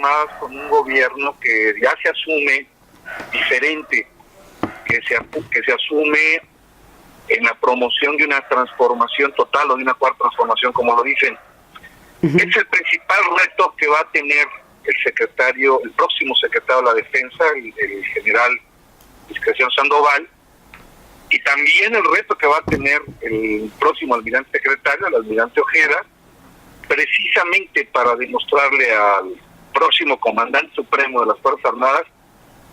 Armadas con un gobierno que ya se asume diferente, que se asume en la promoción de una transformación total o de una cuarta transformación, como lo dicen. Uh-huh. Es el principal reto que va a tener el próximo secretario de la Defensa, el general Discreción Sandoval, y también el reto que va a tener el próximo almirante secretario, el almirante Ojeda, precisamente para demostrarle al próximo comandante supremo de las Fuerzas Armadas,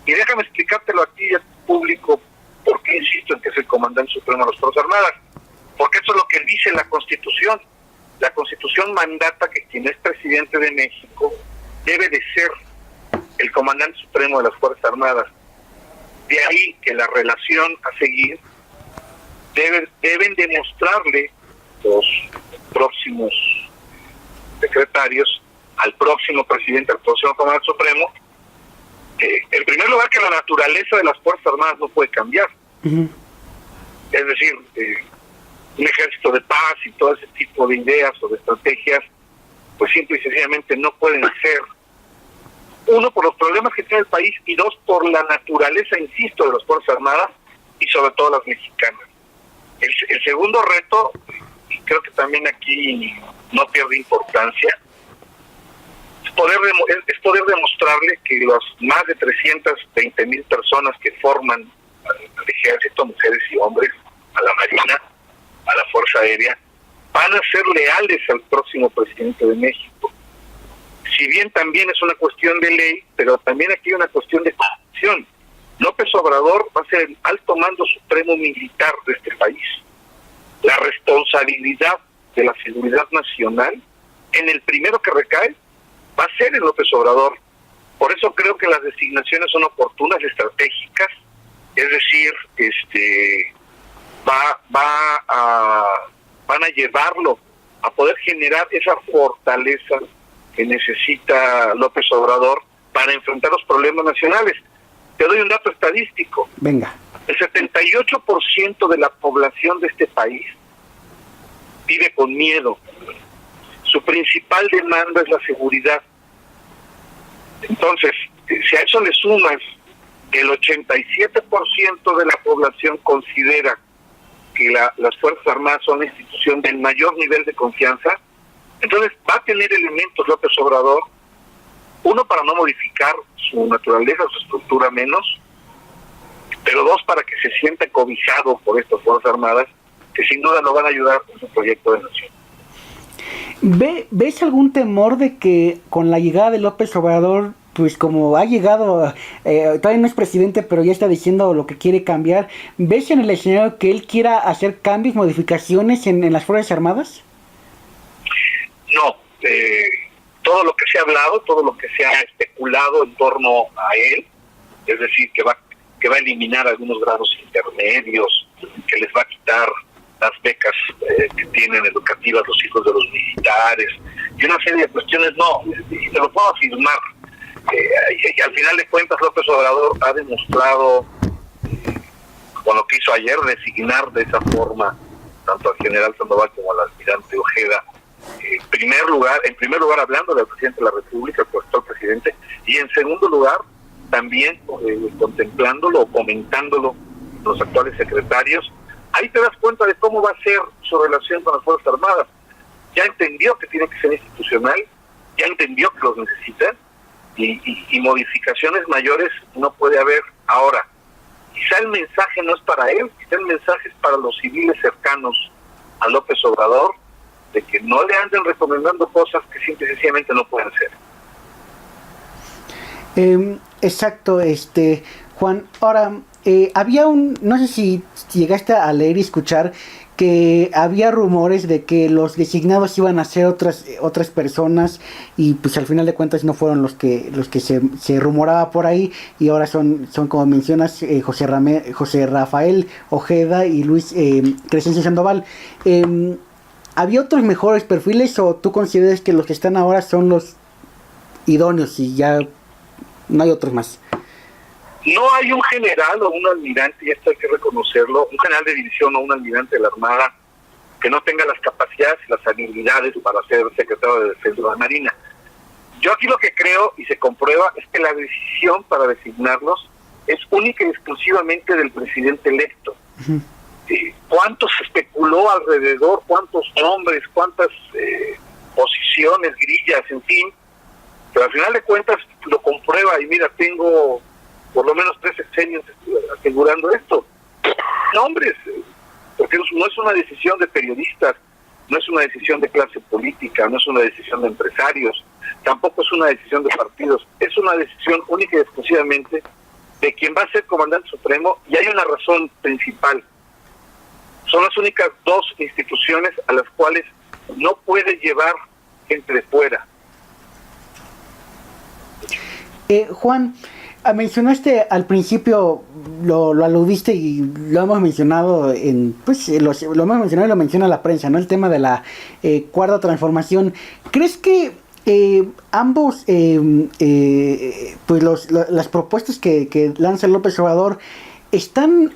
y déjame explicártelo aquí al público, por qué insisto en que es el comandante supremo de las Fuerzas Armadas, porque eso es lo que dice la Constitución. La Constitución mandata que quien es presidente de México debe de ser el comandante supremo de las Fuerzas Armadas. De ahí que la relación a seguir deben demostrarle los próximos secretarios al próximo presidente, al próximo comandante supremo, en primer lugar, que la naturaleza de las Fuerzas Armadas no puede cambiar. Uh-huh. Es decir, un ejército de paz y todo ese tipo de ideas o de estrategias, pues simple y sencillamente no pueden ser, uno, por los problemas que tiene el país, y dos, por la naturaleza, insisto, de las Fuerzas Armadas y sobre todo las mexicanas. El segundo reto, y creo que también aquí no pierde importancia, es poder demostrarle que las más de 320,000 personas que forman al ejército, mujeres y hombres, a la Marina, a la Fuerza Aérea, van a ser leales al próximo presidente de México. Si bien también es una cuestión de ley, pero también aquí hay una cuestión de constitución. López Obrador va a ser el alto mando supremo militar de este país. La responsabilidad de la seguridad nacional, en el primero que recae, va a ser el López Obrador. Por eso creo que las designaciones son oportunas, estratégicas, es decir, van a llevarlo a poder generar esa fortaleza que necesita López Obrador para enfrentar los problemas nacionales. Te doy un dato estadístico. Venga. El 78% de la población de este país vive con miedo. Su principal demanda es la seguridad. Entonces, si a eso le sumas que el 87% de la población considera que las Fuerzas Armadas son la institución del mayor nivel de confianza, entonces va a tener elementos López Obrador, uno, para no modificar su naturaleza, su estructura menos, pero dos, para que se sienta cobijado por estas Fuerzas Armadas, que sin duda lo van a ayudar con su proyecto de nación. ¿Ves algún temor de que con la llegada de López Obrador, pues como ha llegado, todavía no es presidente, pero ya está diciendo lo que quiere cambiar, ¿ves en el escenario que él quiera hacer cambios, modificaciones en las Fuerzas Armadas? No, todo lo que se ha hablado, todo lo que se ha especulado en torno a él, es decir, que va a eliminar algunos grados intermedios, que les va a quitar las becas que tienen educativas los hijos de los militares, y una serie de cuestiones, no, y te lo puedo afirmar. Y al final de cuentas, López Obrador ha demostrado, con lo que hizo ayer, designar de esa forma tanto al general Sandoval como al almirante Ojeda, en primer lugar hablando del presidente de la República, el actual presidente, y en segundo lugar también contemplándolo o comentándolo los actuales secretarios. Ahí te das cuenta de cómo va a ser su relación con las Fuerzas Armadas. Ya entendió que tiene que ser institucional, ya entendió que los necesita, y modificaciones mayores no puede haber. Ahora, quizá el mensaje no es para él, quizá el mensaje es para los civiles cercanos a López Obrador, de que no le anden recomendando cosas que simple y sencillamente no pueden ser. Exacto, Juan. Ahora, había no sé si llegaste a leer y escuchar que había rumores de que los designados iban a ser otras personas, y pues al final de cuentas no fueron los que se rumoraba por ahí, y ahora son como mencionas, José Rafael Ojeda y Luis Crescencio Sandoval. ¿Había otros mejores perfiles, o tú consideras que los que están ahora son los idóneos y ya no hay otros más? No hay un general o un almirante, y esto hay que reconocerlo, un general de división o un almirante de la Armada que no tenga las capacidades y las habilidades para ser secretario de Defensa de la Marina. Yo aquí lo que creo, y se comprueba, es que la decisión para designarlos es única y exclusivamente del presidente electo. Uh-huh. ¿Cuánto se especuló alrededor? ¿Cuántos nombres? ¿Cuántas posiciones, grillas, en fin? Pero al final de cuentas lo comprueba y mira, tengo por lo menos 3 sexenios asegurando esto. Nombres, porque no es una decisión de periodistas, no es una decisión de clase política, no es una decisión de empresarios, tampoco es una decisión de partidos, es una decisión única y exclusivamente de quien va a ser comandante supremo, y hay una razón principal. Son las únicas 2 instituciones a las cuales no puede llevar gente de fuera. Juan, mencionaste al principio, lo aludiste y lo hemos mencionado lo hemos mencionado y lo menciona la prensa, ¿no? El tema de la cuarta transformación. ¿Crees que ambos las propuestas que lanza López Obrador están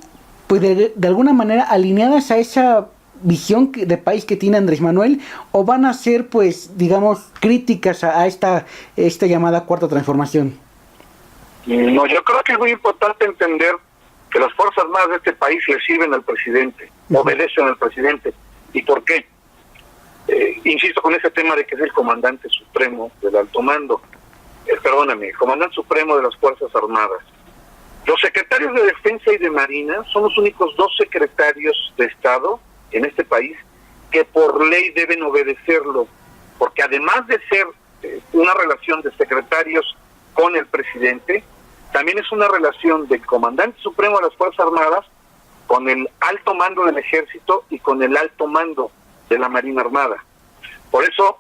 pues de alguna manera alineadas a esa visión de país que tiene Andrés Manuel, o van a ser pues digamos críticas a esta llamada cuarta transformación? No, yo creo que es muy importante entender que las Fuerzas Armadas de este país le sirven al presidente, obedecen al presidente. ¿Y por qué? Insisto con ese tema de que es el comandante supremo del alto mando. El comandante supremo de las Fuerzas Armadas. Los secretarios de Defensa y de Marina son los únicos 2 secretarios de Estado en este país que por ley deben obedecerlo, porque además de ser una relación de secretarios con el presidente, también es una relación del comandante supremo de las Fuerzas Armadas con el alto mando del Ejército y con el alto mando de la Marina Armada. Por eso,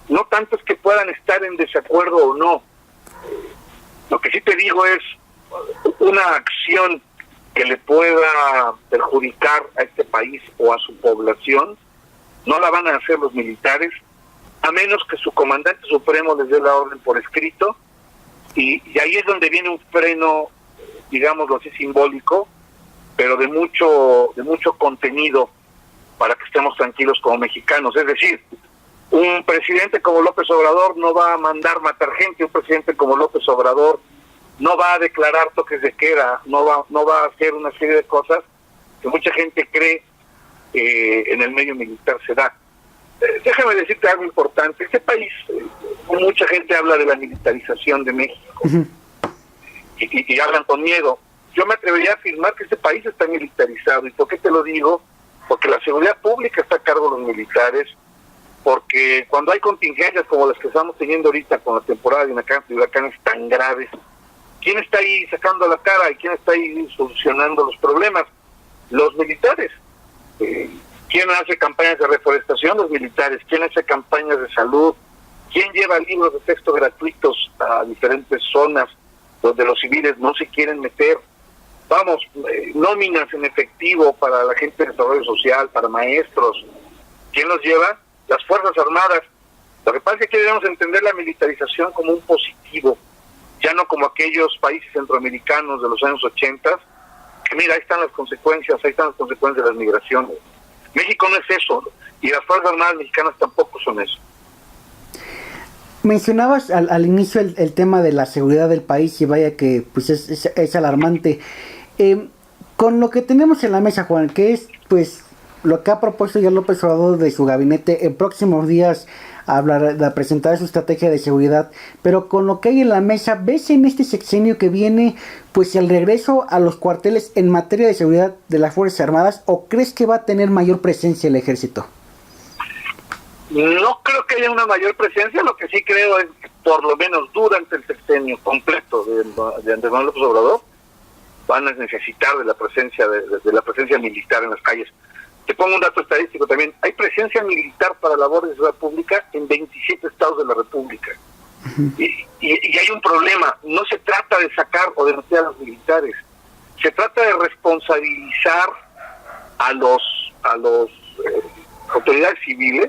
no tanto es que puedan estar en desacuerdo o no. Lo que sí te digo es una acción que le pueda perjudicar a este país o a su población, no la van a hacer los militares, a menos que su comandante supremo les dé la orden por escrito, y ahí es donde viene un freno, digámoslo así, simbólico, pero de mucho contenido para que estemos tranquilos como mexicanos. Es decir, un presidente como López Obrador no va a mandar matar gente, un presidente como López Obrador no va a declarar toques de queda, no va a hacer una serie de cosas que mucha gente cree en el medio militar se da. Déjame decirte algo importante. Este país, mucha gente habla de la militarización de México. Uh-huh. y hablan con miedo. Yo me atrevería a afirmar que este país está militarizado. ¿Y por qué te lo digo? Porque la seguridad pública está a cargo de los militares, porque cuando hay contingencias como las que estamos teniendo ahorita con la temporada de huracanes tan graves, ¿quién está ahí sacando la cara y quién está ahí solucionando los problemas? Los militares. ¿Quién hace campañas de reforestación? Los militares. ¿Quién hace campañas de salud? ¿Quién lleva libros de texto gratuitos a diferentes zonas donde los civiles no se quieren meter? Vamos, nóminas en efectivo para la gente de desarrollo social, para maestros. ¿Quién los lleva? Las Fuerzas Armadas. Lo que pasa es que debemos entender la militarización como un positivo, ya no como aquellos países centroamericanos de los años 80, que mira, ahí están las consecuencias de las migraciones. México no es eso, y las Fuerzas Armadas mexicanas tampoco son eso. Mencionabas al inicio el tema de la seguridad del país, y vaya que pues es alarmante. Con lo que tenemos en la mesa, Juan, que es pues lo que ha propuesto ya López Obrador de su gabinete, en próximos días presentar su estrategia de seguridad, pero con lo que hay en la mesa, ¿ves en este sexenio que viene pues el regreso a los cuarteles en materia de seguridad de las Fuerzas Armadas, o crees que va a tener mayor presencia el ejército? No creo que haya una mayor presencia. Lo que sí creo es que por lo menos durante el sexenio completo de Andrés Manuel López Obrador van a necesitar de la presencia de la presencia militar en las calles. Te pongo un dato estadístico también. Hay presencia militar para labores de seguridad pública en 27 estados de la República. Uh-huh. Y hay un problema. No se trata de sacar o de meter a los militares. Se trata de responsabilizar a los autoridades civiles,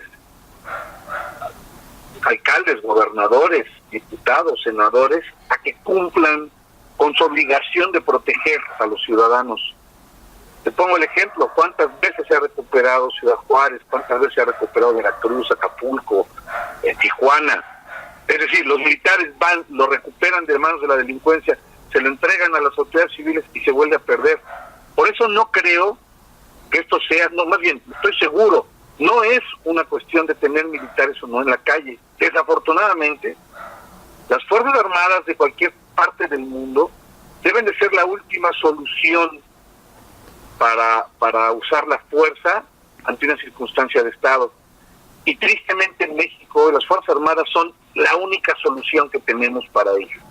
alcaldes, gobernadores, diputados, senadores, a que cumplan con su obligación de proteger a los ciudadanos. Te pongo el ejemplo: ¿cuántas veces se ha recuperado Ciudad Juárez? ¿Cuántas veces se ha recuperado Veracruz, Acapulco, Tijuana? Es decir, los militares van, lo recuperan de manos de la delincuencia, se lo entregan a las autoridades civiles y se vuelve a perder. Por eso no creo que esto sea, no, más bien, estoy seguro, no es una cuestión de tener militares o no en la calle. Desafortunadamente, las Fuerzas Armadas de cualquier parte del mundo deben de ser la última solución para usar la fuerza ante una circunstancia de Estado. Y tristemente en México las Fuerzas Armadas son la única solución que tenemos para ello.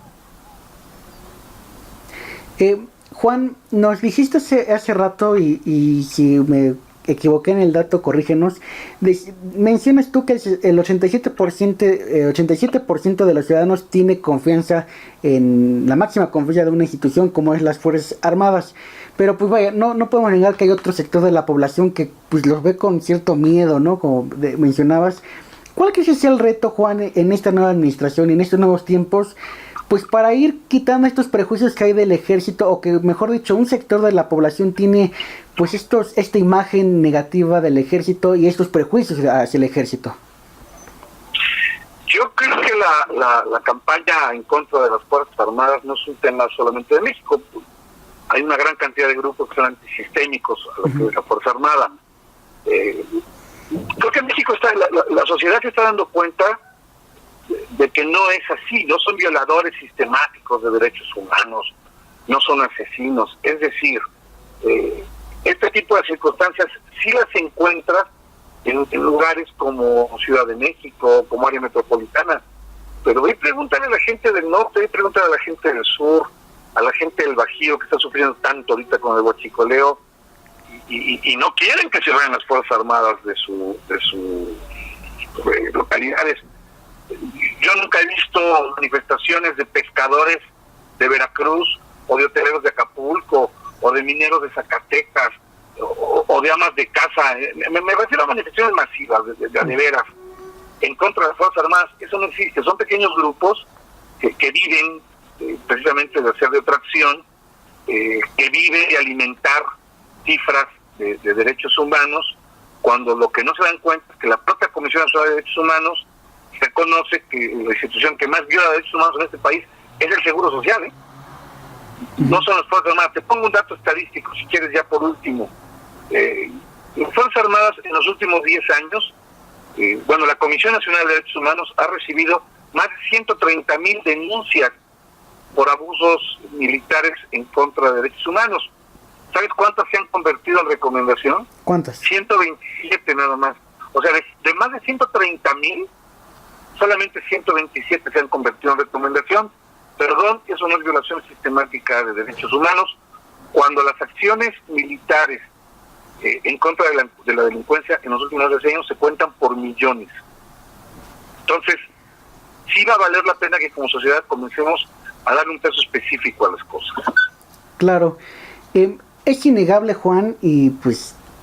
Juan, nos dijiste hace rato, y si me equivoqué en el dato, corrígenos, mencionas tú que el 87% de los ciudadanos tiene confianza, en la máxima confianza de una institución como es las Fuerzas Armadas, pero pues vaya, no podemos negar que hay otro sector de la población que pues los ve con cierto miedo, ¿no? Como mencionabas. ¿Cuál crees que sea el reto, Juan, en esta nueva administración y en estos nuevos tiempos, pues para ir quitando estos prejuicios que hay del ejército, o que mejor dicho, un sector de la población tiene pues esta imagen negativa del ejército y estos prejuicios hacia el ejército? Yo creo que la campaña en contra de las Fuerzas Armadas no es un tema solamente de México. Hay una gran cantidad de grupos que son antisistémicos a lo que es la Fuerza Armada. Creo que en México la sociedad se está dando cuenta de que no es así, no son violadores sistemáticos de derechos humanos, no son asesinos. Es decir, este tipo de circunstancias sí las encuentras en lugares como Ciudad de México, como área metropolitana, pero voy a preguntarle a la gente del norte, voy a preguntarle a la gente del sur, a la gente del Bajío, que está sufriendo tanto ahorita con el huachicoleo, y no quieren que se vayan las Fuerzas Armadas de sus localidades. Yo nunca he visto manifestaciones de pescadores de Veracruz, o de hoteleros de Acapulco, o de mineros de Zacatecas, o de amas de casa. Me refiero a manifestaciones masivas, de veras, en contra de las Fuerzas Armadas. Eso no existe. Son pequeños grupos que viven precisamente de hacer de otra acción, que vive de alimentar cifras de derechos humanos, cuando lo que no se dan cuenta es que la propia Comisión Nacional de Derechos Humanos reconoce que la institución que más viola derechos humanos en este país es el Seguro Social, no son las Fuerzas Armadas. Te pongo un dato estadístico, si quieres, ya por último. Las Fuerzas Armadas en los últimos 10 años, la Comisión Nacional de Derechos Humanos ha recibido más de 130,000 denuncias por abusos militares en contra de derechos humanos. ¿Sabes cuántas se han convertido en recomendación? ¿Cuántas? 127 nada más. O sea, de más de 130,000, solamente 127 se han convertido en recomendación. Perdón, eso no es violación sistemática de derechos humanos, cuando las acciones militares en contra de la delincuencia en los últimos 10 años se cuentan por millones. Entonces, sí va a valer la pena que como sociedad comencemos a darle un peso específico a las cosas. Claro. Es innegable, Juan, y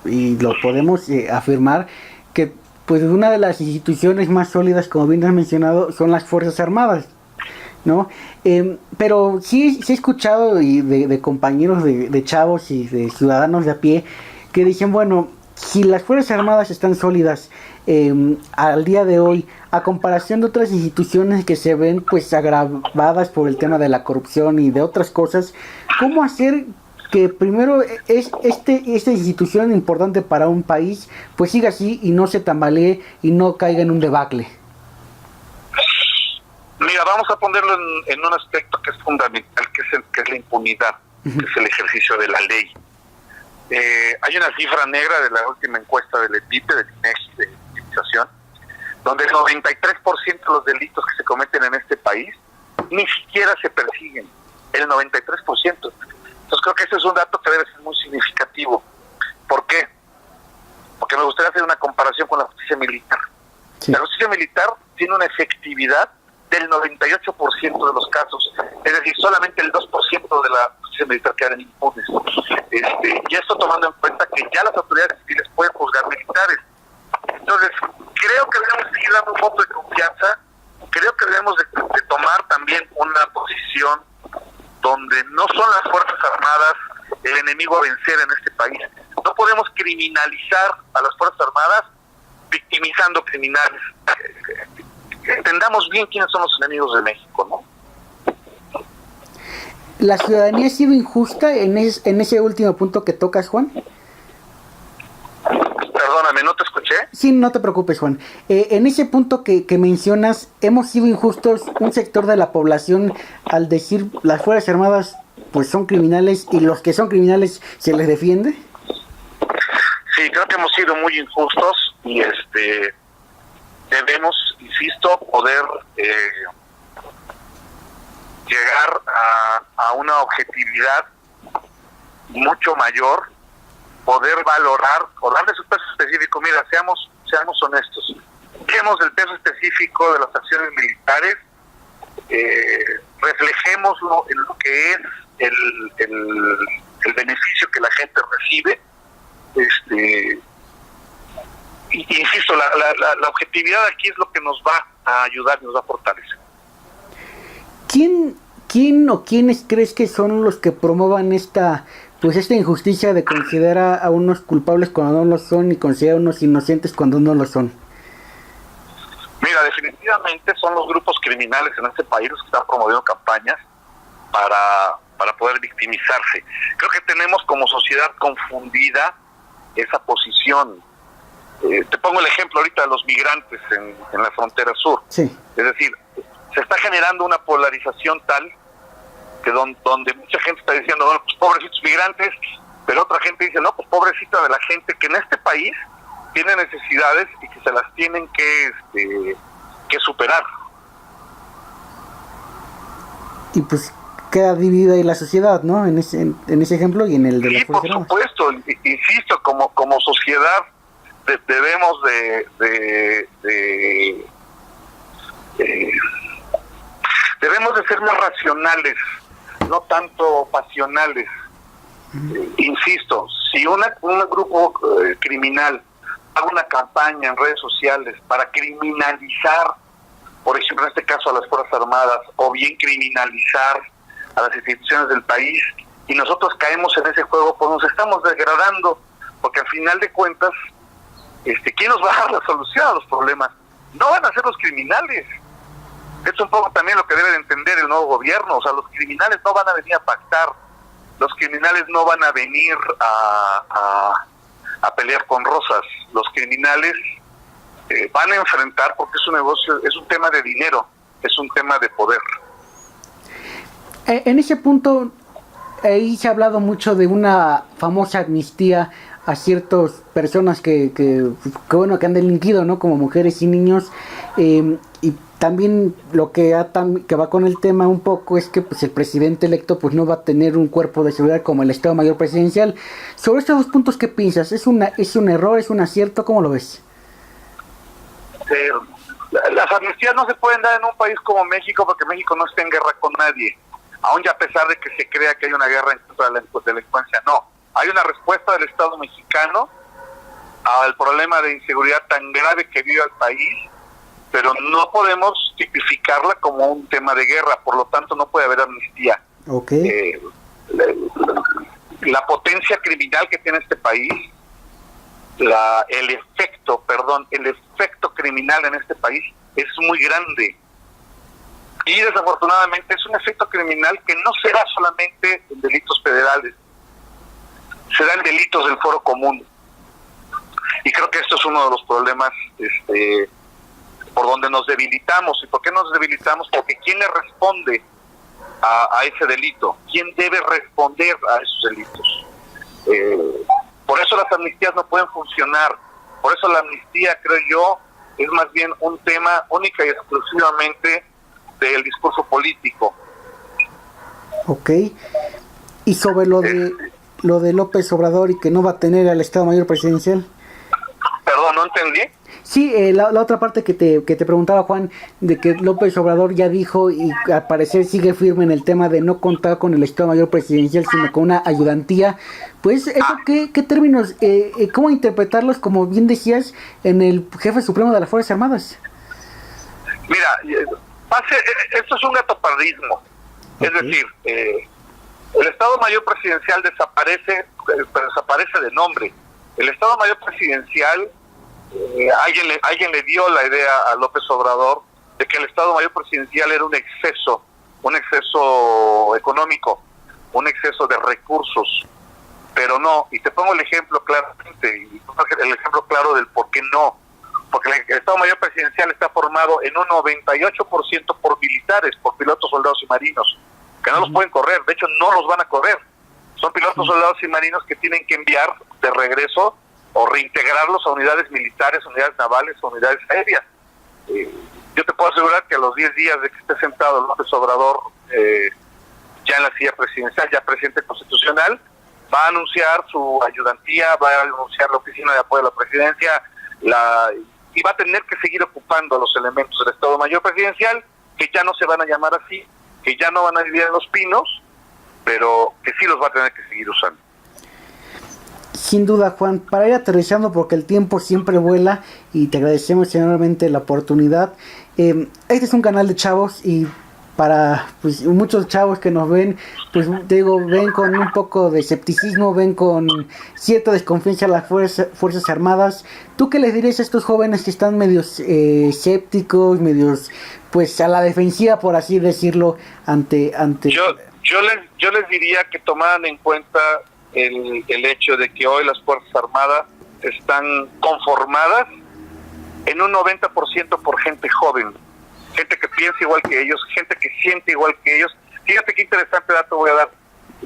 lo podemos afirmar, que pues una de las instituciones más sólidas, como bien has mencionado, son las Fuerzas Armadas, ¿no? Pero sí he escuchado de compañeros de chavos y de ciudadanos de a pie que dicen, bueno, si las Fuerzas Armadas están sólidas al día de hoy, a comparación de otras instituciones que se ven pues agravadas por el tema de la corrupción y de otras cosas, ¿cómo hacer que primero esta institución importante para un país pues siga así y no se tambalee y no caiga en un debacle? Mira, vamos a ponerlo en un aspecto que es fundamental, que es la impunidad, que es el ejercicio de la ley. Hay una cifra negra de la última encuesta del EPIPE, del INEGI, de victimización, donde el 93% de los delitos que se cometen en este país ni siquiera se persiguen, el 93%. Entonces creo que ese es un dato que debe ser muy significativo. ¿Por qué? Porque me gustaría hacer una comparación con la justicia militar. Sí. La justicia militar tiene una efectividad del 98% de los casos, es decir, solamente el 2% de la justicia militar quedan impunes. Y esto tomando en cuenta que ya las autoridades civiles pueden juzgar militares. Entonces, creo que debemos seguir dando un voto de confianza, creo que debemos de tomar también una posición donde no son las Fuerzas Armadas el enemigo a vencer en este país. No podemos criminalizar a las Fuerzas Armadas victimizando criminales. entendamos bien quiénes son los enemigos de México, ¿no? ¿La ciudadanía ha sido injusta en ese último punto que tocas, Juan? Perdóname, ¿no te escuché? Sí, no te preocupes, Juan. En ese punto que mencionas, ¿hemos sido injustos un sector de la población al decir las Fuerzas Armadas pues son criminales y los que son criminales se les defiende? Sí, creo que hemos sido muy injustos y debemos, insisto, poder llegar a una objetividad mucho mayor, poder valorar o darle su peso específico. Mira, seamos honestos, demos el peso específico de las acciones militares, reflejémoslo en lo que es el beneficio que la gente recibe. Insisto, la objetividad aquí es lo que nos va a ayudar, nos va a fortalecer. ¿Quién o quiénes crees que son los que promuevan esta injusticia de considerar a unos culpables cuando no lo son y considerar a unos inocentes cuando no lo son? Mira, definitivamente son los grupos criminales en este país los que están promoviendo campañas para poder victimizarse. Creo que tenemos como sociedad confundida esa posición. Te pongo el ejemplo ahorita de los migrantes en la frontera sur. Sí. Es decir, se está generando una polarización tal que donde mucha gente está diciendo, bueno, pues pobrecitos migrantes, pero otra gente dice, no, pues pobrecita de la gente que en este país tiene necesidades y que se las tienen que superar. Y pues queda dividida ahí la sociedad, ¿no? En ese ejemplo y en el de la Fuerza Armada. Sí, por supuesto, insisto, como sociedad debemos debemos de ser más racionales, no tanto pasionales. Insisto, si un grupo criminal haga una campaña en redes sociales para criminalizar, por ejemplo, en este caso a las Fuerzas Armadas, o bien criminalizar a las instituciones del país, y nosotros caemos en ese juego, pues nos estamos degradando, porque al final de cuentas, ¿quién nos va a dar la solución a los problemas? No van a ser los criminales. Es un poco también lo que debe de entender el nuevo gobierno. O sea, los criminales no van a venir a pactar, los criminales no van a venir a pelear con rosas. Los criminales van a enfrentar, porque es un negocio, es un tema de dinero, es un tema de poder. En ese punto, ahí se ha hablado mucho de una famosa amnistía a ciertas personas que han delinquido, ¿no? Como mujeres y niños, y también lo que va con el tema un poco es que pues el presidente electo pues no va a tener un cuerpo de seguridad como el Estado Mayor Presidencial. Sobre estos dos puntos, ¿qué piensas? ¿Es un error, es un acierto? ¿Cómo lo ves? Las amnistías no se pueden dar en un país como México, porque México no está en guerra con nadie, aun ya a pesar de que se crea que hay una guerra en contra de la delincuencia. No, hay una respuesta del Estado mexicano al problema de inseguridad tan grave que vive el país, pero no podemos tipificarla como un tema de guerra, por lo tanto no puede haber amnistía. Okay. La potencia criminal que tiene este país, el efecto criminal en este país es muy grande, y desafortunadamente es un efecto criminal que no será solamente en delitos federales, serán delitos del foro común, y creo que esto es uno de los problemas por donde nos debilitamos. ¿Y por qué nos debilitamos? Porque ¿quién le responde a ese delito? ¿Quién debe responder a esos delitos? Por eso las amnistías no pueden funcionar. Por eso la amnistía, creo yo, es más bien un tema única y exclusivamente del discurso político. Ok. Y sobre lo de López Obrador y que no va a tener al Estado Mayor Presidencial. Perdón, no entendí. Sí, la otra parte que te preguntaba, Juan, de que López Obrador ya dijo y al parecer sigue firme en el tema de no contar con el Estado Mayor Presidencial, sino con una ayudantía. Pues, ¿eso qué términos, cómo interpretarlos, como bien decías, en el jefe supremo de las Fuerzas Armadas? Mira, esto es un gatopardismo. Okay. Es decir, el Estado Mayor Presidencial desaparece, pero desaparece de nombre. El Estado Mayor Presidencial, alguien le dio la idea a López Obrador de que el Estado Mayor Presidencial era un exceso económico, un exceso de recursos, pero no. Y te pongo el ejemplo claramente, el ejemplo claro del por qué no. Porque el Estado Mayor Presidencial está formado en un 98% por militares, por pilotos, soldados y marinos, que no los pueden correr, de hecho no los van a correr. Son pilotos, soldados y marinos que tienen que enviar de regreso o reintegrarlos a unidades militares, unidades navales, unidades aéreas. Yo te puedo asegurar que a los 10 días de que esté sentado López Obrador ya en la silla presidencial, ya presidente constitucional, va a anunciar su ayudantía, va a anunciar la oficina de apoyo a la presidencia, y va a tener que seguir ocupando los elementos del Estado Mayor Presidencial, que ya no se van a llamar así, que ya no van a vivir en Los Pinos, pero que sí los va a tener que seguir usando. Sin duda, Juan, para ir aterrizando, porque el tiempo siempre vuela y te agradecemos enormemente la oportunidad. Este es un canal de chavos y para pues muchos chavos que nos ven, pues te digo, ven con un poco de escepticismo, ven con cierta desconfianza a las Fuerzas Armadas. ¿Tú qué les dirías a estos jóvenes que están medios escépticos, medios pues a la defensiva, por así decirlo, ante... Yo les diría que tomaran en cuenta el hecho de que hoy las Fuerzas Armadas están conformadas en un 90% por gente joven, gente que piensa igual que ellos, gente que siente igual que ellos. Fíjate qué interesante dato voy a dar.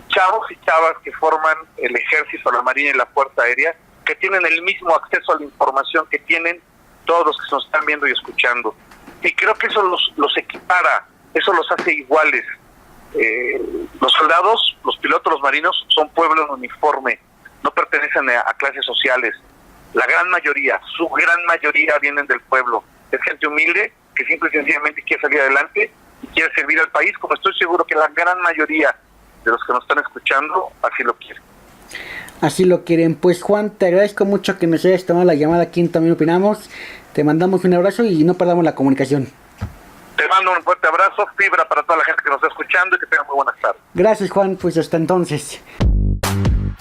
Chavos y chavas que forman el Ejército, la Marina y la Fuerza Aérea, que tienen el mismo acceso a la información que tienen todos los que nos están viendo y escuchando. Y creo que eso los equipara, eso los hace iguales. Los soldados, los pilotos, los marinos son pueblo en uniforme, no pertenecen a clases sociales. La gran mayoría, su gran mayoría vienen del pueblo. Es gente humilde que simple y sencillamente quiere salir adelante y quiere servir al país, como estoy seguro que la gran mayoría de los que nos están escuchando así lo quieren. Así lo quieren. Pues Juan, te agradezco mucho que nos hayas tomado la llamada aquí en También Opinamos. Te mandamos un abrazo y no perdamos la comunicación. Te mando un fuerte abrazo, fibra para toda la gente que nos está escuchando y que tengan muy buenas tardes. Gracias, Juan, pues hasta entonces.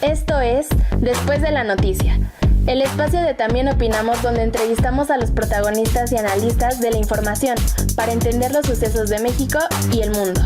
Esto es Después de la Noticia, el espacio de También Opinamos, donde entrevistamos a los protagonistas y analistas de la información para entender los sucesos de México y el mundo.